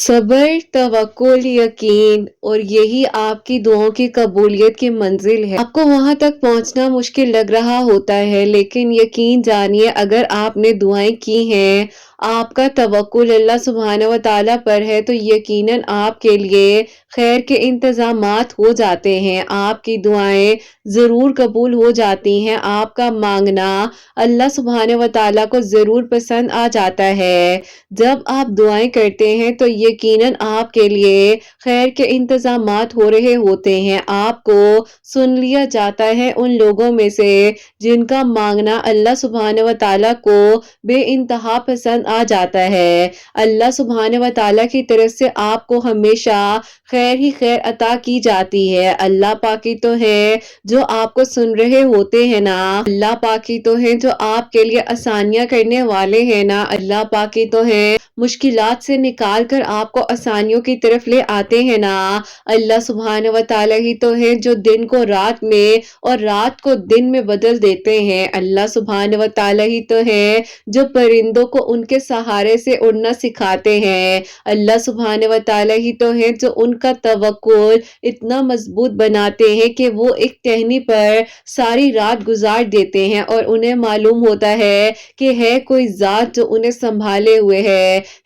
सब्र, तवक्कुल, यकीन और यही आपकी दुआओं की कबूलियत की मंजिल है। आपको वहां तक पहुंचना मुश्किल लग रहा होता है, लेकिन यकीन जानिए अगर आपने दुआएं की हैं, आपका तवक्कुल अल्लाह सुब्हानहू व तआला पर है, तो यकीनन आपके लिए खैर के इंतजामात हो जाते हैं। आपकी दुआएं जरूर कबूल हो जाती हैं। आपका मांगना अल्लाह सुब्हानहू व तआला को जरूर पसंद आ जाता है। जब आप दुआएं करते हैं तो यकीनन आपके लिए खैर के इंतजामात हो रहे होते हैं। आपको सुन लिया जाता है उन लोगों में से जिनका मांगना अल्लाह सुब्हानहू व तआला को बेइंतहा पसंद आ जाता है। अल्लाह सुब्हानहू व तआला की तरफ से आपको हमेशा खैर ही खैर अता की जाती है। अल्लाह पाकी तो है जो आपको सुन रहे होते हैं ना। अल्लाह पाकी तो है जो आपके लिए आसानियां करने वाले हैं ना। अल्लाह पाकी तो है मुश्किलात से निकाल कर आपको आसानियों की तरफ ले आते हैं ना। अल्लाह सुब्हानहू व तआला ही तो है जो दिन को रात में और रात को दिन में बदल देते हैं। अल्लाह सुब्हानहू व तआला ही तो है जो परिंदों को उनके सहारे से उड़ना सिखाते हैं। अल्लाह सुब्हानहू व तआला ही तो है जो उनका तवक्कुल इतना मजबूत बनाते हैं कि वो एक टहनी पर सारी रात गुजार देते हैं और उन्हें मालूम होता है कि है कोई जात जो उन्हें संभाले हुए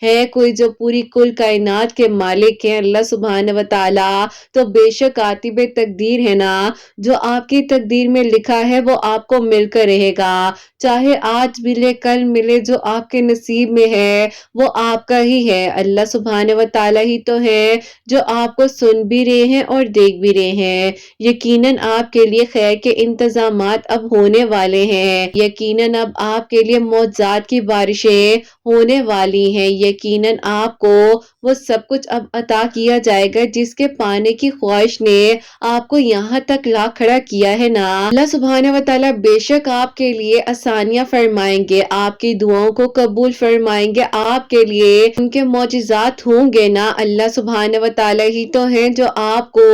है कोई जो पूरी कुल कायनात के मालिक है। अल्लाह सुब्हानहू व तआला तो बेशक आतिबे तकदीर है ना। जो आपकी तकदीर में लिखा है वो आपको मिलकर रहेगा, चाहे आज मिले कल मिले। जो आपके नसीब में है वो आपका ही है। अल्लाह सुब्हानहू व तआला ही तो है जो आपको सुन भी रहे हैं और देख भी रहे हैं। यकीनन आपके लिए खैर के इंतजामात अब होने वाले हैं। यकीनन अब आपके लिए मौजज़ात की बारिशें होने वाली हैं। यकीनन आपको वो सब कुछ अब अता किया जाएगा जिसके पाने की ख्वाहिश ने आपको यहाँ तक ला खड़ा किया है ना। अल्लाह सुब्हानहू व तआला बेशक आपके लिए आसानियां फरमाएंगे, आपकी दुआओं को कबूल फरमाएंगे, आपके लिए उनके मौजिज़ात होंगे ना। अल्लाह सुब्हानहू व तआला ही तो है जो आपको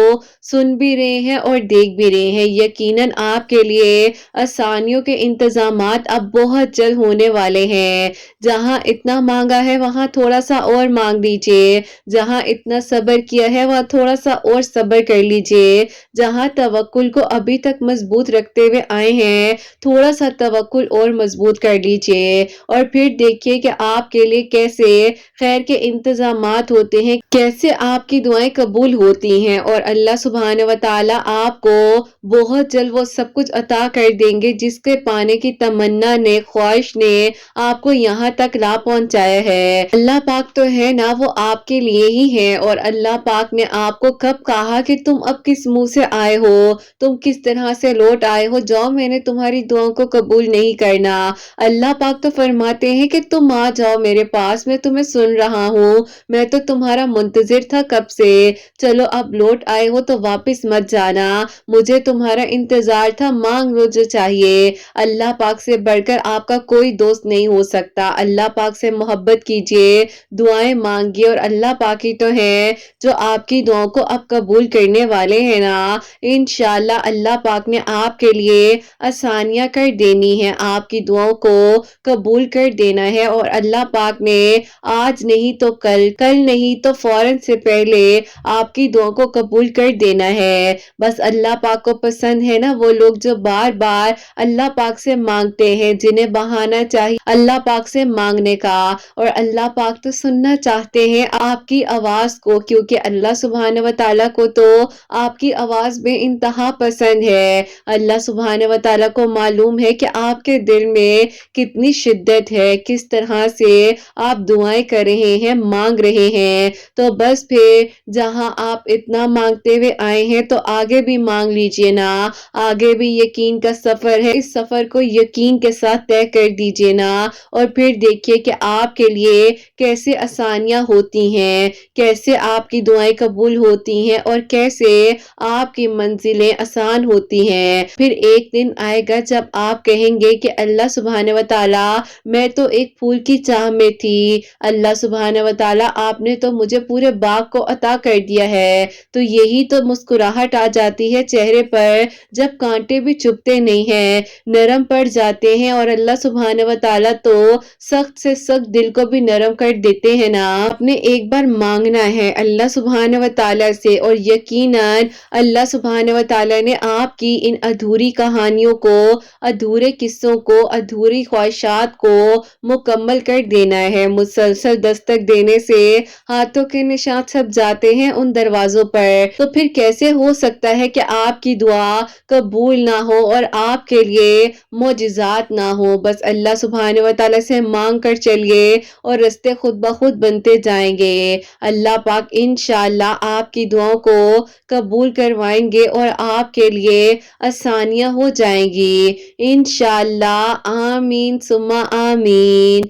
सुन भी रहे हैं और देख भी रहे हैं। यकीनन आपके लिए आसानियों के इंतजामात अब बहुत जल्द होने वाले हैं। जहां इतना मांगा है वहां थोड़ा सा और मांग लीजिए, जहां इतना सब्र किया है वहां थोड़ा सा और सब्र कर लीजिए। जहां तवक्कुल को अभी तक मजबूत रखते हुए आए हैं थोड़ा सा तवक्कुल और मजबूत कर लीजिए और फिर देखिए कि आपके लिए कैसे खैर के इंतजामात होते हैं, कैसे आपकी दुआएं कबूल होती हैं और अल्लाह सुब्हानहू व तआला आपको बहुत जल्द वो सब कुछ अता कर देंगे जिसके पाने की तमन्ना ने, ख्वाहिश ने आपको यहाँ तक ला पहुंचाया है। अल्लाह पाक तो है ना वो आपके लिए ही है और अल्लाह पाक ने आपको कब कहा कि तुम अब किस मुंह से आए हो, तुम किस तरह से लौट आए हो, जाओ मैंने तुम्हारी दुआओं को कबूल नहीं करना। अल्लाह पाक तो फरमाते हैं कि तुम आ जाओ मेरे पास, मैं तुम्हें सुन रहा हूँ, मैं तो तुम्हारा मुंतजिर था कब से। चलो अब लौट आए हो तो वापस मत जाना, मुझे तुम्हारा इंतजार था, मांग लो जो चाहिए। अल्लाह पाक से बढ़कर आपका कोई दोस्त नहीं हो सकता। अल्लाह पाक से मोहब्बत कीजिए, दुआएं मांगिए और अल्लाह पाक ही तो है जो आपकी दुआओं को अब कबूल करने वाले हैं ना। इंशाअल्लाह अल्लाह पाक ने आपके लिए आसानियां कर देनी है, आपकी दुआओं को कबूल कर देना है और अल्लाह पाक ने आज नहीं तो कल, कल नहीं तो फौरन से पहले आपकी दुआओं को कबूल कर देना है। बस अल्लाह पाक को पसंद है ना वो लोग जो बार बार अल्लाह पाक से मांगते हैं, जिन्हें बहाना चाहिए अल्लाह पाक से मांगने का। और अल्लाह पाक तो सुनना चाहते हैं आपकी आवाज को, क्योंकि अल्लाह सुब्हानहू व तआला को तो आपकी आवाज में इंतहा पसंद है। अल्लाह सुब्हानहू व तआला को मालूम है कि आपके दिल में कितनी शिद्दत है, किस तरह से आप दुआएं कर रहे हैं, मांग रहे हैं। तो बस फिर जहां आप इतना मांगते हुए आए हैं तो आगे भी मांग लीजिए ना। आगे भी यकीन का सफर है, इस सफर को यकीन के साथ तय कर दीजिए ना और फिर देखिए कि आपके लिए कैसे आसानियां होती हैं, कैसे आपकी दुआएं कबूल होती हैं और कैसे आपकी मंजिलें आसान होती हैं। फिर एक दिन आएगा जब आप कहेंगे कि अल्लाह सुब्हानहू व तआला मैं तो एक फूल قبول کی چاہ میں تھی، اللہ سبحانہ و تعالیٰ آپ نے تو مجھے پورے باغ کو عطا کر دیا ہے، تو یہی تو مسکراہٹ آ جاتی ہے چہرے پر جب کانٹے بھی چبھتے نہیں ہیں، نرم پڑ جاتے ہیں، اور اللہ سبحانہ و تعالیٰ تو سخت سے سخت دل کو بھی نرم کر دیتے ہیں نا۔ آپ نے ایک بار مانگنا ہے اللہ سبحانہ و تعالیٰ سے، اور یقیناً اللہ سبحانہ و تعالیٰ نے آپ کی ان ادھوری کہانیوں کو، ادھورے قصوں کو، ادھوری خواہشات کو مکمل کر دینا ہے۔ مسلسل دستک دینے سے ہاتھوں کے نشان چھپ جاتے ہیں ان دروازوں پر، تو پھر کیسے ہو سکتا ہے کہ آپ کی دعا قبول نہ ہو اور آپ کے لیے معجزات نہ ہو؟ بس اللہ سبحانہ و تعالیٰ سے مانگ کر چلیے اور رستے خود بخود بنتے جائیں گے۔ اللہ پاک انشاءاللہ آپ کی دعاؤں کو قبول کروائیں گے اور آپ کے لیے آسانیاں ہو جائیں گی انشاءاللہ، آمین ثم آمین۔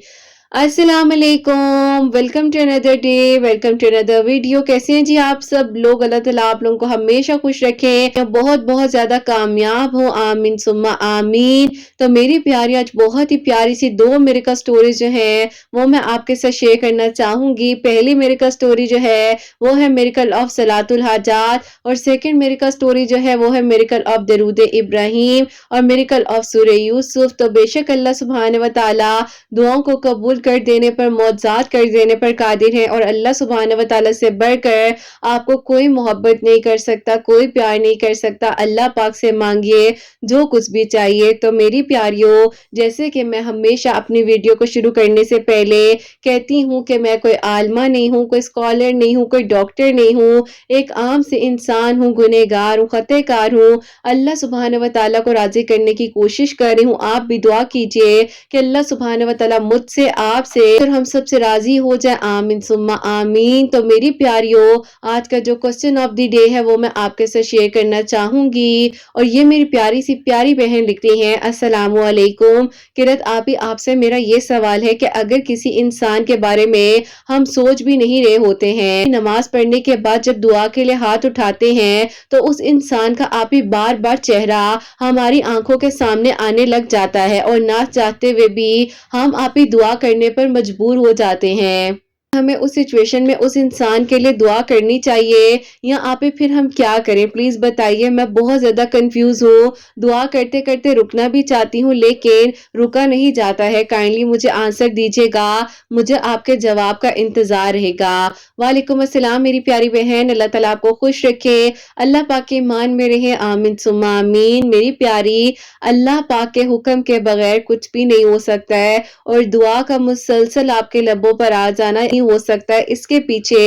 السلام علیکم، ویلکم ٹو اندر ڈے، ویلکم ٹو اندر ویڈیو۔ کیسے ہیں جی آپ سب لوگ؟ اللہ تعالیٰ آپ لوگوں کو ہمیشہ خوش رکھیں، بہت بہت زیادہ کامیاب ہوں، آمین ثم آمین۔ تو میری پیاری آج بہت ہی پیاری سی دو میریکل سٹوریز جو ہیں وہ میں آپ کے ساتھ شیئر کرنا چاہوں گی۔ پہلی میریکل سٹوری جو ہے وہ ہے میریکل آف صلاۃ الحاجات، اور سیکنڈ میریکل سٹوری جو ہے وہ ہے میریکل آف درود ابراہیم اور میریکل آف سورہ یوسف۔ تو بے شک اللہ سبحانہ و تعالیٰ دعاؤں کو قبول کر دینے پر، معجزات کر دینے پر قادر ہے، اور اللہ سبحانہ و تعالیٰ سے بڑھ کر آپ کو کوئی محبت نہیں کر سکتا، کوئی پیار نہیں کر سکتا۔ اللہ پاک سے مانگیے جو کچھ بھی چاہیے۔ تو میری پیاریوں، جیسے کہ میں ہمیشہ اپنی ویڈیو کو شروع کرنے سے پہلے کہتی ہوں کہ میں کوئی عالمہ نہیں ہوں، کوئی اسکالر نہیں ہوں، کوئی ڈاکٹر نہیں ہوں، ایک عام سے انسان ہوں، گنہگار ہوں، خطا کار ہوں۔ اللہ سبحانہ و تعالیٰ کو راضی کرنے کی کوشش کر رہی ہوں۔ آپ بھی دعا کیجئے کہ اللہ سبحانہ و تعالیٰ مجھ سے، آپ سے اور ہم سب سے راضی ہو جائے، آمین ثم آمین۔ تو میری پیاریوں، آج کا جو کوسچن آف دی ڈے ہے وہ میں آپ کے ساتھ شیئر کرنا چاہوں گی، اور یہ میری پیاری سی پیاری بہن لکھتی ہیں، السلام علیکم قرت آپ سے میرا یہ سوال ہے کہ اگر کسی انسان کے بارے میں ہم سوچ بھی نہیں رہے ہوتے ہیں، نماز پڑھنے کے بعد جب دعا کے لیے ہاتھ اٹھاتے ہیں تو اس انسان کا آپ ہی بار بار چہرہ ہماری آنکھوں کے سامنے آنے لگ جاتا ہے، اور نہ چاہتے ہوئے بھی ہم آپ ہی دعا کرنے پر مجبور ہو جاتے ہیں۔ ہمیں اس سچویشن میں اس انسان کے لیے دعا کرنی چاہیے یا آپ ہی پھر ہم کیا کریں؟ پلیز بتائیے، میں بہت زیادہ کنفیوز ہوں، دعا کرتے کرتے رکنا بھی چاہتی ہوں لیکن رکا نہیں جاتا ہے۔ کائنڈلی مجھے آنسر دیجیے گا، مجھے آپ کے جواب کا انتظار رہے گا۔ وعلیکم السلام میری پیاری بہن، اللہ تعالیٰ آپ کو خوش رکھے، اللہ پاک کے ایمان میں رہے، آمین ثم آمین۔ میری پیاری، اللہ پاک کے حکم کے بغیر کچھ بھی نہیں ہو سکتا ہے، اور دعا کا مسلسل آپ کے لبوں پر آ جانا نہیں ہو سکتا ہے۔ اس کے پیچھے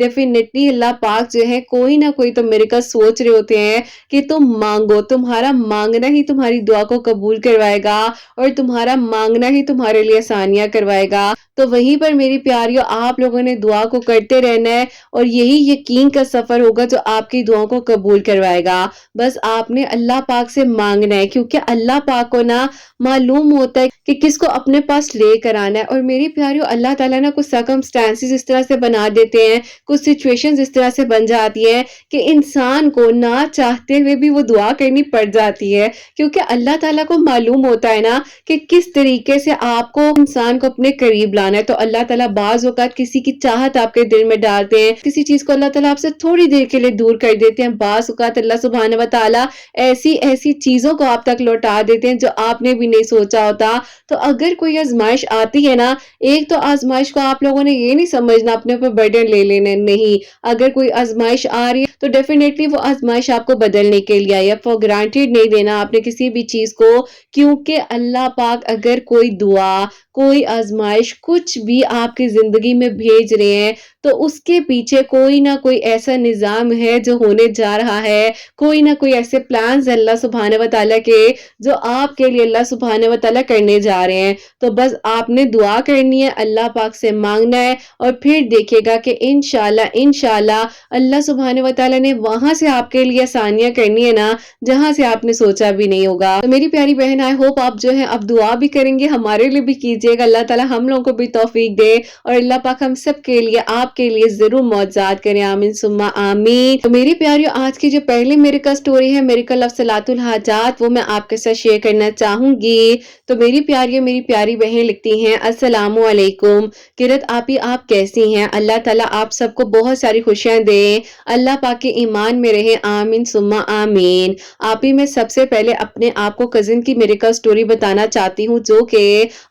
ڈیفینیٹلی اللہ پاک جو ہے کوئی نہ کوئی تو میریکل سوچ رہے ہوتے ہیں کہ تم مانگو، تمہارا مانگنا ہی تمہاری دعا کو قبول کروائے گا، اور تمہارا مانگنا ہی تمہارے لیے آسانیاں کروائے گا۔ تو وہیں پر میری پیاریوں، آپ لوگوں نے دعا کو کرتے رہنا ہے، اور یہی یقین کا سفر ہوگا جو آپ کی دعاؤں کو قبول کروائے گا۔ بس آپ نے اللہ پاک سے مانگنا ہے، کیونکہ اللہ پاک کو نا معلوم ہوتا ہے کہ کس کو اپنے پاس لے کر آنا ہے۔ اور میری پیاریوں، اللہ تعالیٰ نے کچھ سرکمسٹانسز اس طرح سے بنا دیتے ہیں، کچھ سچویشنز اس طرح سے بن جاتی ہیں کہ انسان کو نہ چاہتے ہوئے بھی وہ دعا کرنی پڑ جاتی ہے، کیونکہ اللہ تعالیٰ کو معلوم ہوتا ہے نا کہ کس طریقے سے آپ کو انسان کو اپنے قریب لانا ہے۔ تو اللہ تعالیٰ بعض اوقات کسی کی چاہت آپ کے دل میں ڈالتے ہیں، کسی چیز کو اللہ تعالیٰ آپ سے تھوڑی دیر کے لیے دور کر دیتے ہیں، بعض اوقات اللہ سبحانہ و تعالیٰ ایسی چیزوں کو آپ تک لوٹا دیتے ہیں جو آپ نے بھی نہیں سوچا ہوتا۔ تو اگر کوئی آزمائش آتی ہے نا، ایک تو آزمائش کو آپ لوگوں نے یہ نہیں سمجھنا اپنے اوپر برڈن لے لینا، نہیں، اگر کوئی آزمائش آ رہی ہے تو ڈیفینیٹلی وہ آزمائش آپ کو بدلنے کے لیے آئی ہے، فور گرانٹیڈ نہیں دینا آپ نے کسی بھی چیز کو، کیونکہ اللہ پاک اگر کوئی دعا، کوئی آزمائش، کچھ بھی آپ کی زندگی میں بھیج رہے ہیں تو اس کے پیچھے کوئی نہ کوئی ایسا نظام ہے جو ہونے جا رہا ہے، کوئی نہ کوئی ایسے پلانز اللہ سبحانہ و تعالیٰ کے جو آپ کے لیے اللہ سبحانہ و تعالیٰ کرنے جا رہے ہیں۔ تو بس آپ نے دعا کرنی ہے، اللہ پاک سے مانگنا ہے، اور پھر دیکھے گا کہ انشاءاللہ اللہ سبحانہ و تعالیٰ نے وہاں سے آپ کے لیے آسانیاں کرنی ہے نا جہاں سے آپ نے سوچا بھی نہیں ہوگا۔ تو میری پیاری بہن، آئی ہوپ آپ جو ہے اب دعا بھی کریں گے، ہمارے لیے بھی کیجیے گا، اللہ تعالیٰ ہم لوگوں کو بھی توفیق دے، اور اللہ پاک ہم سب کے لیے، آپ आपके लिए जरूर मौजूद करें, आमीन सुम्मा आमीन। तो मेरी प्यारियों, आज की जो पहली मिरेकल स्टोरी है, मिरेकल ऑफ सलातुल हाजात, वो मैं आपके साथ शेयर करना चाहूंगी। तो मेरी प्यारियों, मेरी प्यारी बहन लिखती हैं, अस्सलामु अलैकुम किरत आपी, आप कैसी हैं? अल्लाह ताला आप सबको बहुत सारी खुशियां दे, अल्लाह पाक के ईमान में रहे, आमीन सुम्मा आमीन। आप ही मैं सबसे पहले अपने आप को कजिन की मिरेकल स्टोरी बताना चाहती हूँ, जो कि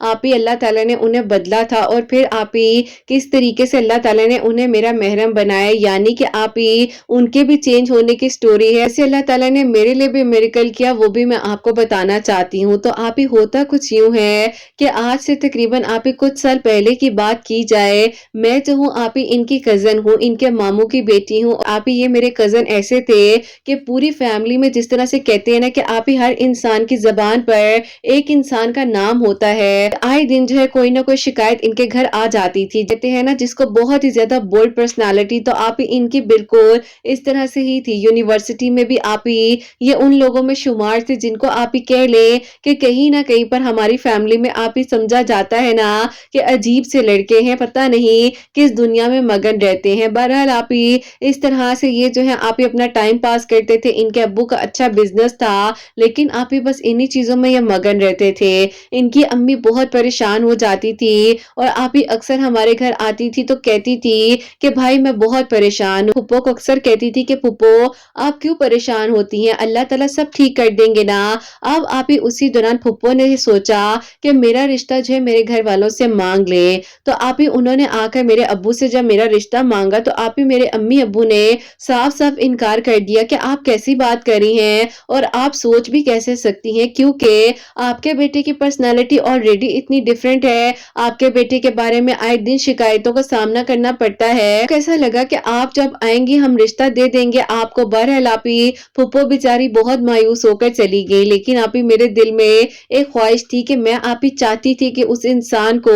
आप ही अल्लाह ताला ने उन्हें बदला था और फिर आप ही किस तरीके से अल्लाह ताला ने उन्हें मेरा महरम बनाया, यानी कि आप ही उनके भी चेंज होने की स्टोरी है। ऐसे अल्लाह ताला ने मेरे लिए भी मिरेकल किया, वो भी मैं आपको बताना चाहती हूँ। तो आप ही होता कुछ यूं है कि आज से तकरीबन आप ही कुछ साल पहले की बात की जाए, मैं जो हूँ आप ही इनकी कजन हूँ, इनके मामू की बेटी हूँ। आप ही ये मेरे कजन ऐसे थे कि पूरी फैमिली में जिस तरह से कहते हैं ना कि आप ही हर इंसान की जबान पर एक इंसान का नाम होता है, आए दिन जो है कोई ना कोई शिकायत इनके घर आ जाती थी। कहते हैं ना जिसको बहुत ही ज्यादा बोल्ड पर्सनालिटी, तो आप ही इनकी बिल्कुल इस तरह से ही थी। यूनिवर्सिटी में भी आप ही ये उन लोगों में शुमार थे जिनको आप ही कह ले कि कहीं ना कहीं पर हमारी फैमिली में आप ही समझा जाता है ना कि अजीब से लड़के हैं, पता नहीं किस दुनिया में मगन रहते हैं। बहरहाल आप ही इस तरह से ये जो है आप ही अपना टाइम पास करते थे। इनके अब्बू का अच्छा बिजनेस था, लेकिन आप ही बस इन्हीं चीजों में ये मगन रहते थे। इनकी अम्मी बहुत परेशान हो जाती थी और आप ही अक्सर हमारे घर आती थी तो कहती थी कि भाई मैं बहुत परेशान हूँ। फुप्पो को अक्सर कहती थी कि फुप्पो आप क्यों परेशान होती हैं, अल्लाह ताला सब ठीक कर देंगे ना। अब आप ही उसी दौरान फुप्पो ने सोचा कि मेरा रिश्ता जो है मेरे घर वालों से मांग ले। तो आप ही उन्होंने आकर मेरे अब्बू से जब मेरा रिश्ता मांगा, तो आप ही मेरे अम्मी अब्बू ने साफ साफ इनकार कर दिया कि आप कैसी बात कर रही हैं और आप सोच भी कैसे सकती हैं, क्योंकि आपके बेटे की पर्सनालिटी ऑलरेडी इतनी डिफरेंट है। आपके बेटे के बारे में आए दिन शिकायतों का सामना करना पड़ता है। कैसा लगा कि आप जब आएंगी हम रिश्ता दे देंगे आपको। बहरहाल आप ही फुप्पो बेचारी बहुत मायूस होकर चली गई, लेकिन आप ही मेरे दिल में एक ख्वाहिश थी कि मैं आप ही चाहती थी कि उस इंसान को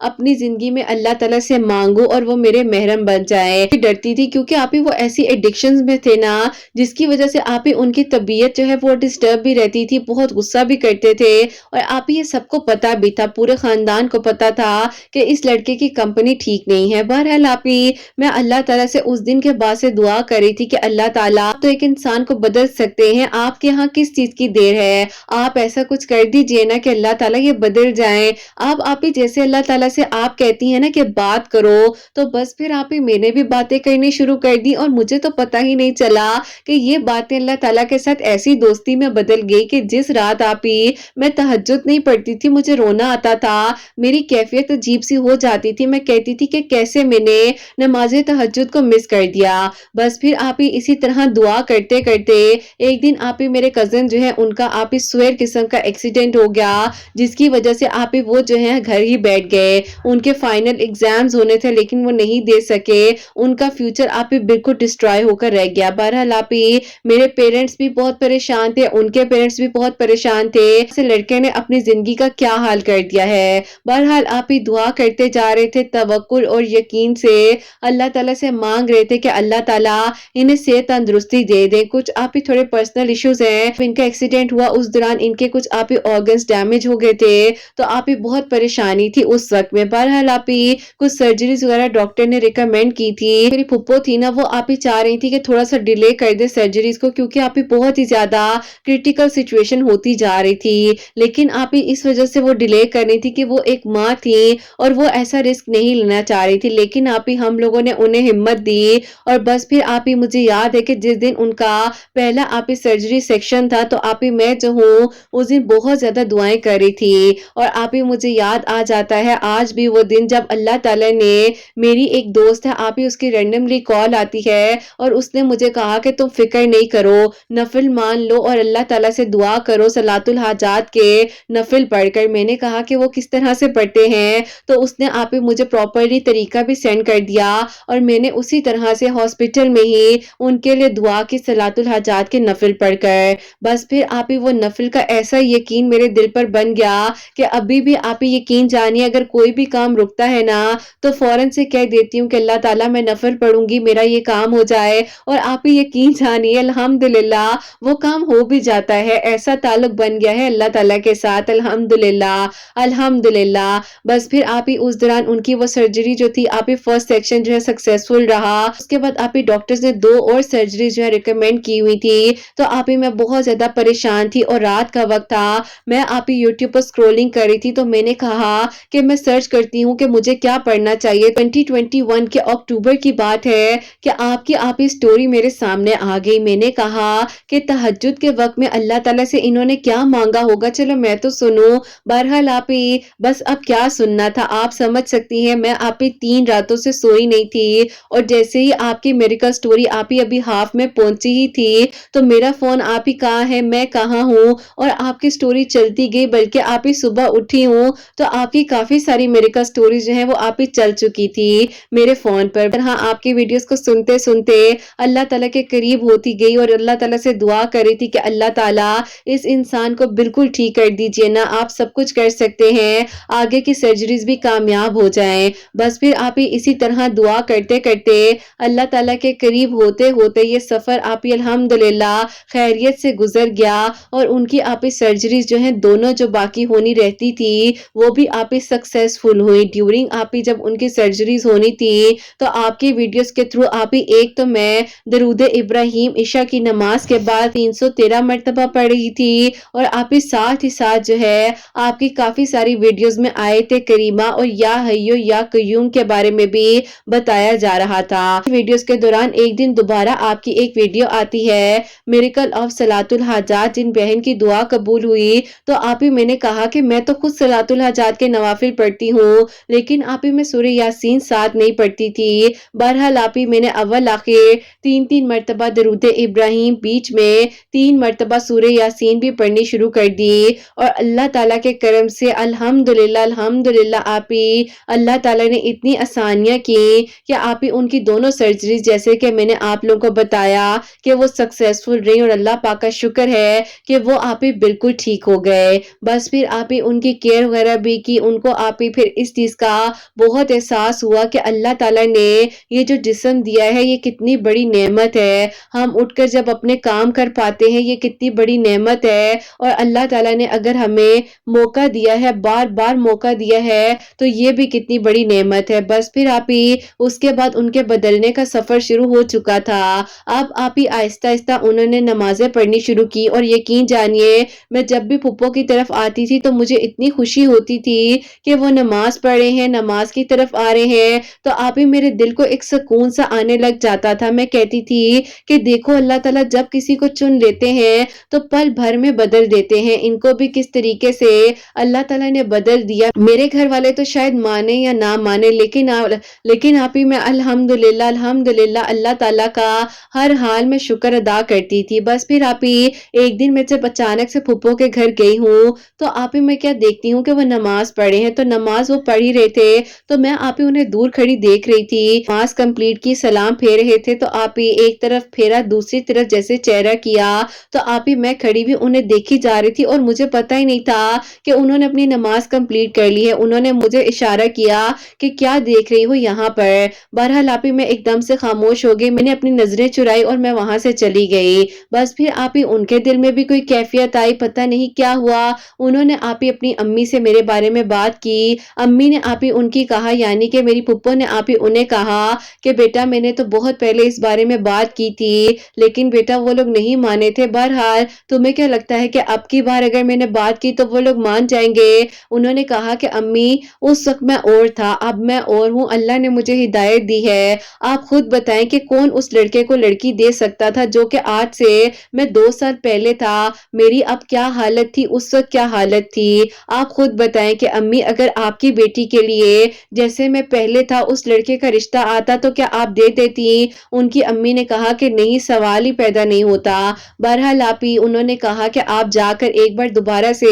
अपनी जिंदगी में अल्लाह ताला से मांगू और वो मेरे महरम बन जाए। डरती थी क्योंकि आप ही वो ऐसी एडिक्शंस में थे ना, जिसकी वजह से आप ही उनकी तबीयत जो है वो डिस्टर्ब भी रहती थी, बहुत गुस्सा भी करते थे। और आप ही ये सबको पता भी था, पूरे खानदान को पता था कि इस लड़के की कंपनी ठीक नहीं है। बहरहाल आप ही मैं अल्लाह ताला से उस दिन के बाद से दुआ करी थी कि अल्लाह ताला तो एक इंसान को बदल सकते हैं, आपके यहाँ किस चीज की देर है, आप ऐसा कुछ कर दीजिए ना कि अल्लाह ताला ये बदल जाए। अब आप ही जैसे अल्लाह ताला से आप कहती हैं ना कि बात करो, तो बस फिर आप ही मैंने भी बातें करनी शुरू कर दी और मुझे तो पता ही नहीं चला कि ये बातें अल्लाह ताला के साथ ऐसी दोस्ती में बदल गई कि जिस रात आप ही मैं तहज्जुद नहीं पढ़ती थी, मुझे रोना आता था, मेरी कैफियत अजीब सी हो जाती थी। मैं कहती थी कि कैसे मैंने नमाज तहज्जुद को मिस कर दिया। बस फिर आप ही इसी तरह दुआ करते करते एक दिन आप ही मेरे कजन जो है उनका आप ही स्वेर किस्म का एक्सीडेंट हो गया, जिसकी वजह से आप ही वो जो है घर ही बैठ गए। उनके फाइनल एग्जाम्स होने थे लेकिन वो नहीं दे सके, उनका फ्यूचर आप ही बिल्कुल डिस्ट्रॉय होकर रह गया। बहरहाल आप ही मेरे पेरेंट्स भी बहुत परेशान थे, उनके पेरेंट्स भी बहुत परेशान थे। ऐसे लड़के ने अपनी जिंदगी का क्या हाल कर दिया है। बहरहाल आप ही दुआ करते जा रहे थे, तवक्कुल और यकीन से अल्लाह ताला से मांग रहे थे कि अल्लाह ताला इन्हें सेहत तंदुरुस्ती दे दे। कुछ आप ही थोड़े पर्सनल इश्यूज हैं, इनका एक्सीडेंट हुआ उस दौरान इनके कुछ आप ही ऑर्गन्स डैमेज हो गए थे, तो आप ही बहुत परेशानी थी उस वक्त में। बहरहाल आप ही कुछ सर्जरीज वगैरह डॉक्टर ने रिकमेंड की थी। मेरी फुप्पो थी ना, वो आप ही चाह रही थी कि थोड़ा सा डिले कर दे सर्जरीज को, क्योंकि आप ही बहुत ही ज्यादा क्रिटिकल सिचुएशन होती जा रही थी। लेकिन आप ही इस वजह से वो डिले कर रही थी कि वो एक माँ थी और वो ऐसा रिस्क नहीं लेना चाह रही थी। लेकिन आप ही हम लोगों ने उन्हें हिम्मत दी और बस फिर आप ही मुझे याद है कि जिस दिन उनका पहला आप ही सर्जरी सेक्शन था, तो आप ही मैं जो हूँ उस दिन बहुत ज्यादा दुआएं कर रही थी। और आप ही मुझे याद आ जाता है आज भी वो दिन जब अल्लाह ताला ने, मेरी एक दोस्त है आप ही उसकी रैंडमली कॉल आती है और उसने मुझे कहा कि तुम फिक्र नहीं करो, नफिल मान लो और अल्लाह ताला से दुआ करो सलातुल हाजात के नफिल पढ़कर। मैंने कहा कि वो किस तरह से पढ़ते हैं, तो उसने आप ही मुझे प्रॉपरली तरीका भी सेंड कर दिया और मैंने उसी तरह से हॉस्पिटल में ही उनके लिए दुआ की सलातुल हाजात के नफिल पढ़कर। बस फिर आप ही वो नफिल का ऐसा यकीन मेरे दिल पर बन गया कि अभी भी आप ही यकीन जानिए, अगर कोई भी काम रुकता है ना तो फौरन से कह देती हूँ कि अल्लाह ताला मैं नफिल पढ़ूंगी, मेरा ये काम हो जाए, और आप ही यकीन जानिए अल्हम्दुलिल्लाह वो काम हो भी जाता है। ऐसा ताल्लुक बन गया है अल्लाह ताला के साथ, अल्हम्दुलिल्लाह अल्हम्दुलिल्लाह। बस फिर आप ही उस दौरान उनकी वो सर्जरी जो थी आप ही फर्स्ट सेक्शन जो है सक्सेसफुल रहा। उसके बाद आप ही डॉक्टर्स ने 2 और सर्जरी जो है रिकमेंड की हुई थी। तो आप ही मैं बहुत ज़्यादा परेशान थी और रात का वक़्त था। मैं आप ही यूट्यूब पर स्क्रॉलिंग कर रही थी तो मैंने कहा कि मैं सर्च करती हूँ कि मुझे क्या पढ़ना चाहिए। 2021 के अक्टूबर की बात है कि आपकी आप ही स्टोरी मेरे सामने आ गई। मैंने कहा कि तहज्जुद के वक़्त में अल्लाह ताला से इन्होंने क्या माँगा होगा, चलो मैं तो सुनूँ। बहरहाल आप ही बस अब क्या सुनना था आप समझ सकती हैं। मैं आप ही 3 रातों से सोई नहीं थी और जैसे ही आपकी मेडिकल स्टोरी आप ही अभी हाफ में पहुंची ही थी तो मेरा फोन आप ही कहाँ है, मैं कहाँ हूँ, और आपकी स्टोरी चलती गई। बल्कि आप ही सुबह उठी हूँ तो आपकी काफी सारी मेडिकल स्टोरी जो है वो आप ही चल चुकी थी मेरे फोन पर। हाँ, आपकी वीडियोस को सुनते सुनते अल्लाह ताला के करीब होती गई और अल्लाह ताला से दुआ कर रही थी कि अल्लाह ताला इस इंसान को बिल्कुल ठीक कर दीजिए ना, आप सब कुछ कर सकते हैं, आगे की सर्जरीज भी कामयाब हो जाएं। बस फिर आप ही इसी तरह दुआ करते करते अल्लाह ताला के करीब होते होते ये सफर आप ही अल्हम्दुलिल्लाह खैरियत से गुजर गया और उनकी आप ही सर्जरीज जो है दोनों जो बाकी होनी रहती थी वो भी आप ही सक्सेसफुल हुई। ड्यूरिंग आप ही जब उनकी सर्जरीज होनी थी तो आपकी वीडियोस के थ्रू आप ही एक तो मैं दरूद इब्राहिम इशा की नमाज के बाद 313 मरतबा पढ़ रही थी और आप ही साथ जो है आपकी काफी सारी वीडियोस में आयत करीमा और या हय्यो या कय्यूम के बारे में भी बताया जा रहा था। वीडियोस के दौरान एक दिन दोबारा आपकी एक वीडियो आती है मिरेकल ऑफ सलातुल हाजात, जिन बहन की दुआ कबूल हुई। तो आप ही मैंने कहा कि मैं तो खुद सलातुल हाजात के नवाफिल पढ़ती हूँ लेकिन आप ही मैं सूरह यासीन साथ नहीं पढ़ती थी। बहरहाल आप ही मैंने अव्वल आखिर 3-3 मरतबा दरूद इब्राहिम, बीच में 3 मरतबा सूरह यासीन भी पढ़नी शुरू कर दी और अल्लाह ताला के करम से अल्हम्दुलिल्लाह आप ही अल्लाह ताला ने इतनी आसानियां की कि आप ही उनकी दोनों सर्जरीज जैसे कि मैंने आप लोगों को बताया कि वो सक्सेसफुल रही और अल्लाह पाक का शुक्र है कि वो आप ही बिल्कुल ठीक हो गए। बस फिर आप ही उनकी केयर वगैरह भी की, उनको आप ही फिर इस चीज का बहुत एहसास हुआ कि अल्लाह ताला ने ये जो जिस्म दिया है ये कितनी बड़ी नेमत है, हम उठकर जब अपने काम कर पाते हैं ये कितनी बड़ी नेमत है और अल्लाह ताला ने अगर हमें मौका दिया है, बार बार मौका दिया है तो ये भी कितनी बड़ी नेमत है। बस फिर आप ही उसके बाद उनके बदलने का सफर शुरू हो चुका था। अब आप ही आहिस्ता आहिस्ता उन्होंने नमाजें पढ़नी शुरू की और यकीन जानिए मैं जब भी फुप्पो की तरफ आती थी तो मुझे इतनी खुशी होती थी कि वो नमाज पढ़ रहे हैं, नमाज की तरफ आ रहे हैं, तो आप ही मेरे दिल को एक सुकून सा आने लग जाता था। मैं कहती थी कि देखो अल्लाह ताला जब किसी को चुन लेते हैं तो पल भर में बदल देते हैं, इनको भी किस तरीके से अल्लाह ताला ने बदल दिया। मेरे घर वाले तो शायद माने या ना माने लेकिन आप ही मैं अल्हम्दुलिल्लाह अल्लाह ताला का हर हाल में शुक्र अदा करती थी। बस फिर आप ही एक दिन मैं जब अचानक से फुप्पो के घर गई हूँ तो आप ही मैं क्या देखती हूँ कि वो नमाज पढ़े हैं, तो नमाज वो पढ़ ही रहे थे तो मैं आप ही उन्हें दूर खड़ी देख रही थी। नमाज कंप्लीट की, सलाम फेर रहे थे तो आप ही एक तरफ फेरा, दूसरी तरफ जैसे चेहरा किया तो आप ही मैं खड़ी भी उन्हें देखी जा रही थी और मुझे पता ही नहीं था कि उन्होंने अपनी नमाज कंप्लीट कर ली है। उन्होंने मुझे इशारा किया कि क्या देख रही हो यहाँ पर। बहरहाल आप ही मैं एकदम से खामोश हो गई, मैंने अपनी नजरें चुराई और मैं वहां से चली गई। बस फिर आप ही उनके दिल में भी कोई कैफियत आई, पता नहीं क्या हुआ। उन्होंने आप ही अपनी अम्मी से मेरे बारे में बात की। अम्मी ने आप ही उनकी कहा, यानी कि मेरी फुप्पो ने आप ही उन्हें कहा कि बेटा मैंने तो बहुत पहले इस बारे में बात की थी लेकिन बेटा वो लोग नहीं माने थे। बहरहाल तुम्हें क्या लगता है कि अब की बार अगर मैंने बात की तो वो लोग मान जाएंगे? उन्होंने कहा कि अम्मी उस वक्त मैं और था, अब मैं और हूँ, अल्लाह ने मुझे हिदायत दी है। आप खुद बताएं कि कौन उस लड़के को लड़की दे सकता था जो कि आज से मैं 2 साल पहले था। मेरी अब क्या हालत थी, उस वक्त क्या हालत थी, आप खुद बताएं कि अम्मी अगर आपकी बेटी के लिए जैसे मैं पहले था उस लड़के का रिश्ता आता तो क्या आप दे देती? उनकी अम्मी ने कहा कि नहीं, सवाल ही पैदा नहीं होता। बहरहाल आप ही उन्होंने कहा कि आप जाकर एक बार दोबारा से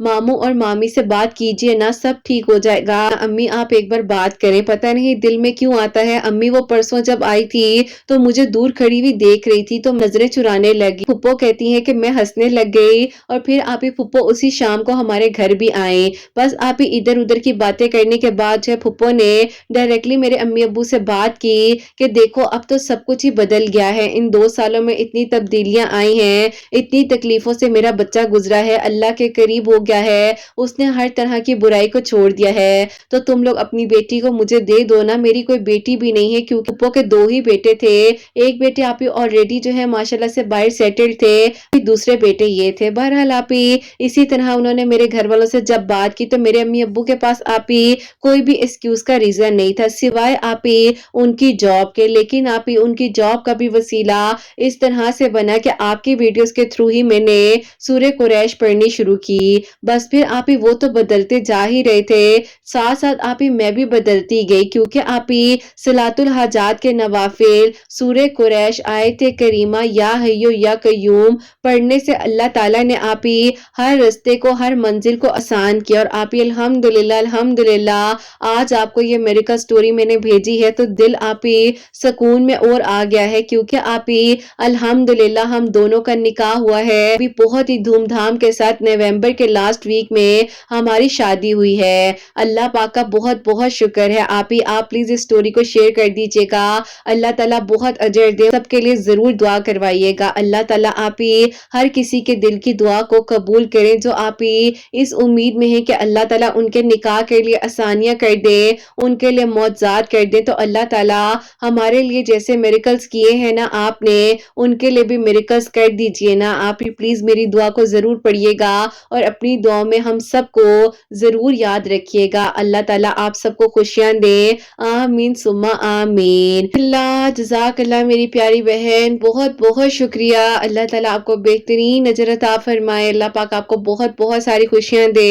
मामू और मामी से बात कीजिए ना, सब ठीक हो जाएगा। अम्मी आप एक बार बात करें, पता नहीं दिल में क्यों आता है। अम्मी वो परसों जब आई थी तो मुझे दूर खड़ी हुई देख रही थी तो नजरें चुराने लगी। फुप्पो कहती हैं कि मैं हंसने लग गई और फिर आप ही फुप्पो उसी शाम को हमारे घर भी आए। बस आप ही इधर उधर की बातें करने के बाद जो है फुप्पो ने डायरेक्टली मेरे अम्मी अब्बू से बात की कि देखो अब तो सब कुछ ही बदल गया है, इन 2 सालों में इतनी तब्दीलियां आई हैं, इतनी तकलीफों से मेरा बच्चा गुजरा है, अल्लाह के करीब हो गया है, उसने हर तरह की बुराई को छोड़ दिया है, तो तुम लोग अपनी बेटी को मुझे दे दो ना, मेरी कोई बेटी भी नहीं है क्योंकि पप्पो के 2 ही बेटे थे। एक बेटे आप ही ऑलरेडी जो है माशाल्लाह से बाहर सेटल्ड थे, फिर दूसरे बेटे ये थे। बहरहाल आप ही इसी तरह उन्होंने मेरे घर वालों से जब बात की तो मेरे अम्मी अब्बू के पास आप ही कोई भी एक्सक्यूज का रीजन नहीं था सिवाय आप ही उनकी जॉब के। लेकिन आप ही उनकी जॉब का भी वसीला इस तरह से बना कि आपकी वीडियोस के थ्रू ही मैंने सूरह कुरैश पढ़नी शुरू की। बस फिर आप ही वो तो बदलते जा ही रहे थे, साथ साथ आप ही मैं भी बदलती गई क्योंकि आप ही सलातुल हाजात के नवाफिल सूरह कुरैश आयत करीमा या हय्यो या कय्यूम पढ़ने से अल्लाह ताला ने आप ही हर रास्ते को हर मंजिल को आसान किया। और आप ही अल्हम्दुलिल्लाह अल्हम्दुलिल्लाह आज आपको ये मेडिकल स्टोरी मैंने भेजी है तो दिल आप ही सुकून में और आ गया है क्योंकि आप ही अल्हम्दुलिल्लाह हम दोनों का निकाह हुआ है अभी बहुत ही धूमधाम के साथ। नवंबर के लास्ट वीक में हमारी शादी हुई है। अल्लाह पाक का बहुत बहुत शुक्र है। आप प्लीज इस स्टोरी को शेयर कर दीजिएगा। अल्लाह ताला बहुत अजर दे, सबके लिए जरूर दुआ करवाइएगा। अल्लाह ताला आप ही हर किसी के दिल की दुआ को कबूल करें जो आप ही इस उम्मीद में है कि अल्लाह ताला उनके निकाह के लिए आसानियां कर दे, उनके लिए मौजज़ात कर दे। तो अल्लाह ताला हमारे लिए जैसे मिरेकल्स किए हैं ना आपने, उनके लिए भी मिरेकल्स कर दीजिए ना। आप ही प्लीज मेरी दुआ को जरूर पढ़िएगा और अपनी दुआ में हम सबको जरूर याद रखिएगा। अल्लाह ताला आप सबको खुशियां दे, आमीन सुम्मा आमीन। अल्लाह जज़ाकल्लाह मेरी प्यारी बहन, बहुत बहुत शुक्रिया। अल्लाह ताला आपको बेहतरीन अजर अता फरमाए, अल्लाह पाक आपको बहुत बहुत सारी खुशियां दे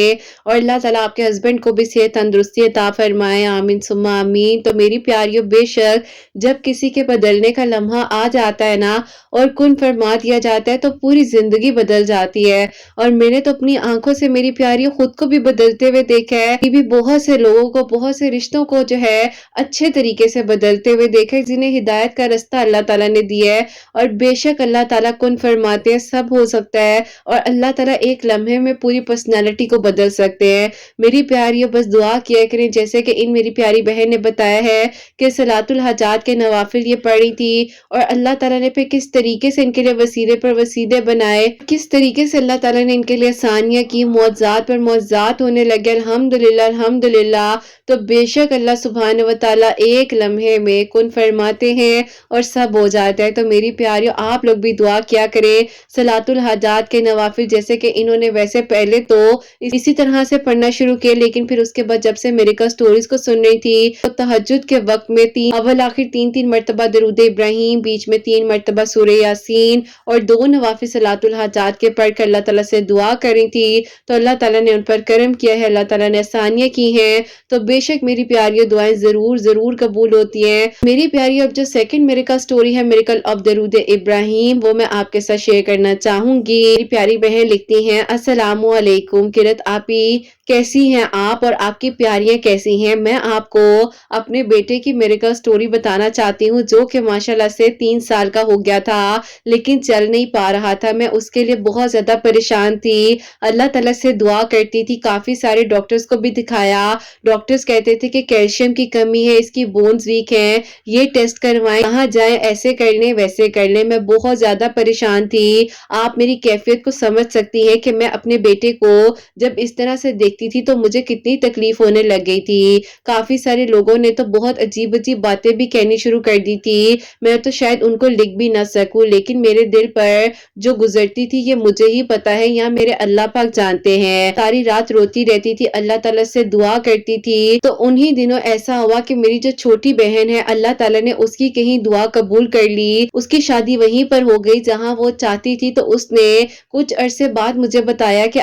और अल्लाह ताला आपके हस्बैंड को भी सेहत तंदुरुस्ती अता फरमाए, आमीन सुम्मा आमीन। तो मेरी प्यारियों, बेशक जब किसी के बदलने का लम्हा आ जाता है ना और कुन फरमा दिया जाता है तो पूरी जिंदगी बदल जाती है। और मैंने तो अपनी आंखों से मेरी प्यारियों खुद को भी बदलते हुए देखा है, कि भी बहुत से लोगों को, बहुत से रिश्तों को जो है अच्छे तरीके से बदलते हुए देखा है, जिन्हें हिदायत का रास्ता अल्लाह ताला ने दिया है। और बेशक अल्लाह ताला कुन फरमाते हैं, सब हो सकता है और अल्लाह ताला एक लम्हे में पूरी पर्सनालिटी को बदल सकते हैं। मेरी प्यारियों, बस दुआ किया करें जैसे कि इन मेरी प्यारी बहन ने बताया है कि सलातुल हाजात के नवाफिल ये पढ़ी थी और अल्लाह ताला ने फिर किस तरीके से इनके लिए वसीले पर वसीले बनाए, किस तरीके से अल्लाह ताला ने इनके लिए आसानियां की, मौजज़ात पर मौजज़ात होने लगे। अल्हम्दुलिल्लाह अल्हम्दुलिल्लाह। तो बेशक अल्लाह सुब्हानहू व तआला एक लम्हे में कुन फरमाते हैं और सब हो जाता है। तो मेरी प्यारियों, आप लोग भी दुआ किया करें सलातुल हाजात के नवाफिल, जैसे कि इन्होंने वैसे पहले तो इसी तरह से पढ़ना शुरू किया, लेकिन फिर उसके बाद जब से मेडिकल स्टोरीज को सुन रही थी तो तहज्जुद के वक्त में अव्वल आखिर तीन मरतबा दरूद इब्राहिम, बीच में 3 मरतबा सूरह यासीन और 2 नवाफिल सलातुल हाजात के पढ़ कर अल्लाह ताला से दुआ करी थी। तो अल्लाह ताला ने उन पर करम किया है, अल्लाह ताला ने आसानियां की हैं। तो बेशक मेरी प्यारियों, दुआएं जरूर जरूर कबूल होती हैं। मेरी प्यारियों, अब जो सेकंड मेरिकल स्टोरी है, मेरिकल ऑफ दरूद इब्राहिम, वो मैं आपके साथ शेयर करना चाहूंगी। मेरी प्यारी बहन लिखती हैं, अस्सलामु अलैकुम किरत आपी, कैसी हैं आप और आपकी प्यारियां कैसी हैं? मैं आपको अपने बेटे की मेरिकल स्टोरी बताना चाहती हूँ जो कि माशाल्लाह से 3 साल का हो गया था लेकिन चल नहीं पा रहा था। मैं उसके लिए बहुत ज्यादा परेशान थी, अल्लाह ताला से दुआ करती थी, काफी सारे डॉक्टर्स को भी दिखाया। डॉक्टर्स कहते थे कि कैल्शियम की कमी है, इसकी बोन्स वीक हैं, ये टेस्ट करवाएं, कहाँ जाएं, ऐसे कर लें वैसे कर लें। मैं बहुत ज्यादा परेशान थी। आप मेरी कैफियत को समझ सकती हैं कि मैं अपने बेटे को जब इस तरह से देखती थी तो मुझे कितनी तकलीफ होने लग गई थी। काफी सारे लोगों ने तो बहुत अजीब अजीब बातें भी कहनी शुरू कर दी थी, मैं तो शायद उनको लिख भी ना सकूं, लेकिन मेरे दिल पर जो गुजरती थी ये मुझे ही पता है, या मेरे अल्लाह पाक जानते हैं। सारी रात रोती रहती थी, अल्लाह ताला से दुआ करती थी। तो उन्हीं दिनों ऐसा हुआ कि मेरी जो छोटी बहन है, अल्लाह ताला ने उसकी कहीं दुआ कबूल कर ली, उसकी शादी वहीं पर हो गई जहां वो चाहती थी। तो उसने कुछ अरसे बाद मुझे बताया कि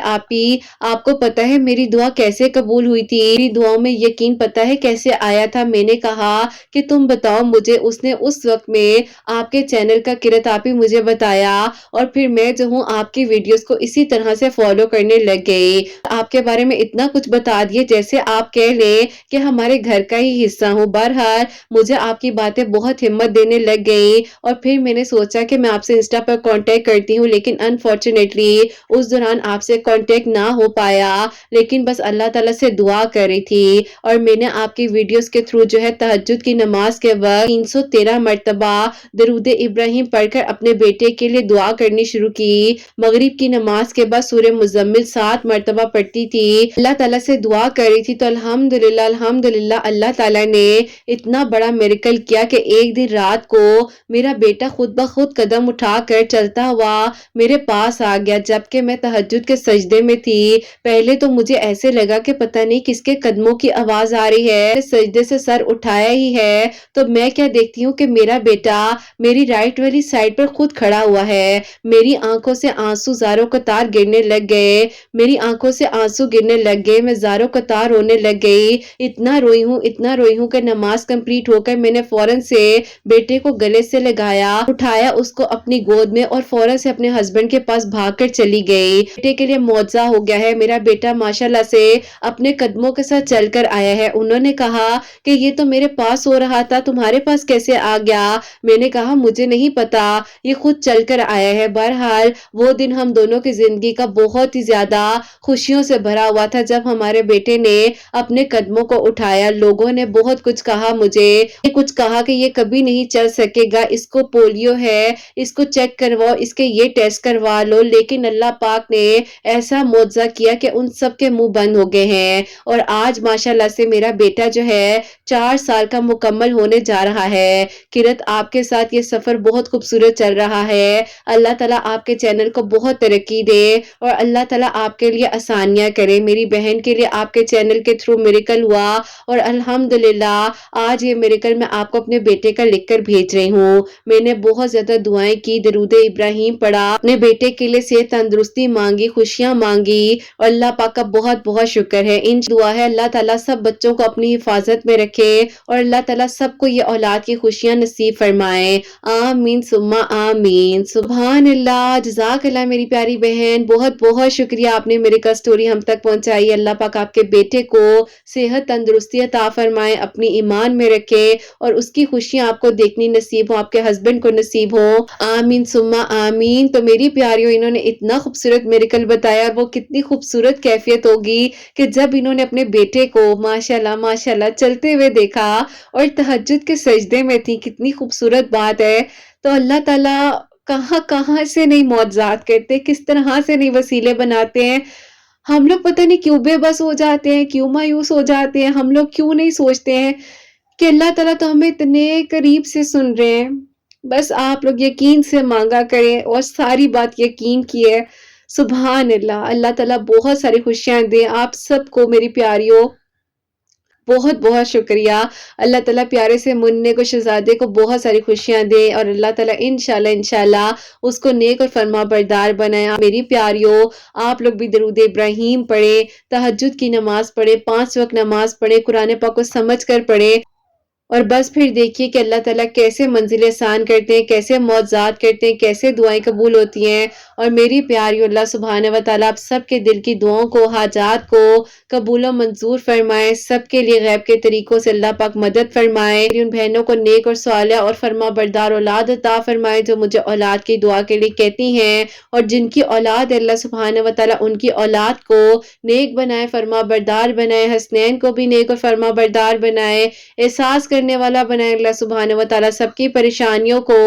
आपको पता है मेरी दुआ कैसे कबूल हुई थी, मेरी दुआओं में यकीन पता है कैसे आया था? मैंने कहा कि तुम बताओ मुझे। उसने उस वक्त में आपके चैनल का किरत आपी मुझे बताया और फिर मैं जो हूँ आपकी वीडियोस को इसी तरह से फॉलो करने लग गई। आपके बारे में इतना कुछ बता दिए जैसे आप कह लें कि हमारे घर का ही हिस्सा हूँ। बहरहाल मुझे आपकी बातें बहुत हिम्मत देने लग गई और फिर मैंने सोचा कि मैं आपसे इंस्टा पर कांटेक्ट करती हूँ, लेकिन अनफॉर्चुनेटली उस दौरान आपसे कांटेक्ट ना हो पाया। लेकिन لیکن بس اللہ تعالیٰ سے دعا کر رہی تھی، اور میں نے آپ کی ویڈیوز کے تھرو جو ہے تہجد کی نماز کے وقت 313 مرتبہ درود ابراہیم پڑھ کر اپنے بیٹے کے لیے دعا کرنی شروع کی۔ مغرب کی نماز کے بعد سورہ مزمل 7 مرتبہ پڑھتی تھی، اللہ تعالیٰ سے دعا کر رہی تھی۔ تو الحمدللہ اللہ تعالیٰ نے اتنا بڑا میریکل کیا کہ ایک دن رات کو میرا بیٹا خود بخود قدم اٹھا کر چلتا ہوا میرے پاس آ گیا، جبکہ میں تہجد کے سجدے میں تھی۔ پہلے تو مجھے ایسے لگا کہ پتہ نہیں کس کے قدموں کی آواز آ رہی ہے، سجدے سے سر اٹھایا ہی ہے تو میں کیا دیکھتی ہوں کہ میرا بیٹا میری رائٹ والی سائڈ پر خود کھڑا ہوا ہے۔ میری آنکھوں سے آنسو زاروں قطار گرنے لگ گئے، میری آنکھوں سے آنسو گرنے لگ گئے، میں زاروں قطار رونے لگ گئی، اتنا روئی ہوں کہ نماز کمپلیٹ ہو کر میں نے فوراً سے بیٹے کو گلے سے لگایا، اٹھایا اس کو اپنی گود میں اور فوراً سے اپنے ہسبینڈ کے پاس بھاگ کر چلی گئی۔ بیٹے کے لیے معجزہ ہو گیا ہے، میرا بیٹا ماشاءاللہ سے اپنے قدموں کے ساتھ چل کر آیا ہے۔ انہوں نے کہا کہ یہ تو میرے پاس ہو رہا تھا، تمہارے پاس کیسے آ گیا؟ میں نے کہا مجھے نہیں پتا، یہ خود چل کر آیا ہے۔ بہرحال وہ دن ہم دونوں کی زندگی کا بہت ہی زیادہ خوشیوں سے بھرا ہوا تھا جب ہمارے بیٹے نے اپنے قدموں کو اٹھایا۔ لوگوں نے بہت کچھ کہا مجھے، کہ یہ کبھی نہیں چل سکے گا، اس کو پولیو ہے، اس کو چیک کرواؤ، اس کے یہ ٹیسٹ کروا لو، لیکن اللہ پاک نے ایسا معجزہ کیا کہ ان سب کے منہ بند ہو گئے ہیں، اور آج ماشاءاللہ سے میرا بیٹا جو ہے 4 سال کا مکمل ہونے جا رہا ہے۔ کرت آپ کے ساتھ یہ سفر بہت خوبصورت چل رہا ہے، اللہ تعالیٰ آپ کے چینل کو بہت ترقی دے اور اللہ تعالیٰ آپ کے لیے آسانیاں کرے۔ میری بہن کے لیے آپ کے چینل کے تھرو میریکل ہوا، اور الحمدللہ آج یہ میریکل میں آپ کو اپنے بیٹے کا لکھ کر بھیج رہی ہوں۔ میں نے بہت زیادہ دعائیں کی، درود ابراہیم پڑھا، اپنے بیٹے کے لیے صحت تندرستی مانگی، خوشیاں مانگی، اور اللہ پاک کا بہت بہت شکر ہے۔ دعا ہے اللہ تعالیٰ سب بچوں کو اپنی حفاظت میں رکھے اور اللہ تعالیٰ سب کو یہ اولاد کی خوشیاں نصیب فرمائے، آمین ثم آمین۔ سبحان اللہ، جزاک اللہ میری پیاری بہن، بہت بہت شکریہ، آپ نے میری کا سٹوری ہم تک پہنچائی۔ اللہ پاک آپ کے بیٹے کو صحت تندرستی عطا فرمائے، اپنی ایمان میں رکھے اور اس کی خوشیاں آپ کو دیکھنی نصیب ہو، آپ کے ہسبینڈ کو نصیب ہو، آمین ثم آمین۔ تو میری پیاریوں، انہوں نے اتنا خوبصورت میریکل بتایا، وہ کتنی خوبصورت کیفیت ہوگی کہ جب انہوں نے اپنے بیٹے کو ماشاءاللہ چلتے ہوئے دیکھا اور تہجد کے سجدے میں تھی، کتنی خوبصورت بات ہے۔ تو اللہ تعالیٰ کہاں سے نہیں معجزات کرتے، کس طرح سے نہیں وسیلے بناتے ہیں۔ ہم لوگ پتہ نہیں کیوں بے بس ہو جاتے ہیں، کیوں مایوس ہو جاتے ہیں، ہم لوگ کیوں نہیں سوچتے ہیں کہ اللہ تعالیٰ تو ہمیں اتنے قریب سے سن رہے ہیں۔ بس آپ لوگ یقین سے مانگا کریں اور ساری بات یقین کی ہے۔ سبحان اللہ، اللہ تعالیٰ بہت ساری خوشیاں دے آپ سب کو، میری پیاریوں، بہت بہت شکریہ۔ اللہ تعالیٰ پیارے سے مننے کو، شہزادے کو بہت ساری خوشیاں دے اور اللہ تعالیٰ انشاءاللہ اس کو نیک اور فرما بردار بنائے۔ میری پیاریوں، آپ لوگ بھی درود ابراہیم پڑھیں، تہجد کی نماز پڑھیں، 5 وقت نماز پڑھیں، قرآن پاک کو سمجھ کر پڑھیں، اور بس پھر دیکھیے کہ اللہ تعالیٰ کیسے منزل آسان کرتے ہیں، کیسے معجزات کرتے ہیں، کیسے دعائیں قبول ہوتی ہیں۔ اور میری پیاری، اللہ سبحانہ و تعالیٰ آپ سب کے دل کی دعاؤں کو، حاجات کو قبول و منظور فرمائے، سب کے لیے غیب کے طریقوں سے اللہ پاک مدد فرمائے، ان بہنوں کو نیک اور صالح اور فرما بردار اولاد عطا فرمائے جو مجھے اولاد کی دعا کے لیے کہتی ہیں، اور جن کی اولاد اللہ سبحانہ و تعالیٰ ان کی اولاد کو نیک بنائے، فرما بردار بنائے، حسنین کو بھی نیک اور فرما بردار بنائے، احساس کرنے والا بنائے اللہ سبحانہ و تعالیٰ، سب کی پریشانیوں کو،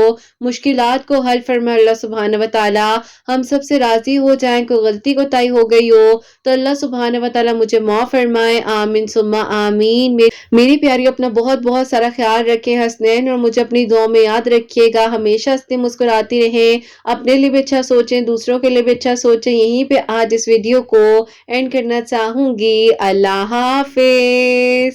مشکلات کو حل فرمائے اللہ سبحانہ و تعالیٰ، ہم سب سے راضی ہو جائیں، کوئی غلطی کوتاہی ہو گئی ہو تو اللہ سبحانہ و تعالیٰ مجھے معاف فرمائے، آمین ثم آمین۔ میری پیاری، اپنا بہت بہت سارا خیال رکھیں حسنین، اور مجھے اپنی دعاؤں میں یاد رکھیے گا، ہمیشہ ہنستے مسکراتی رہیں، اپنے لیے بھی اچھا سوچیں، دوسروں کے لیے بھی اچھا سوچیں۔ یہیں پہ آج اس ویڈیو کو اینڈ کرنا چاہوں گی۔ اللہ حافظ۔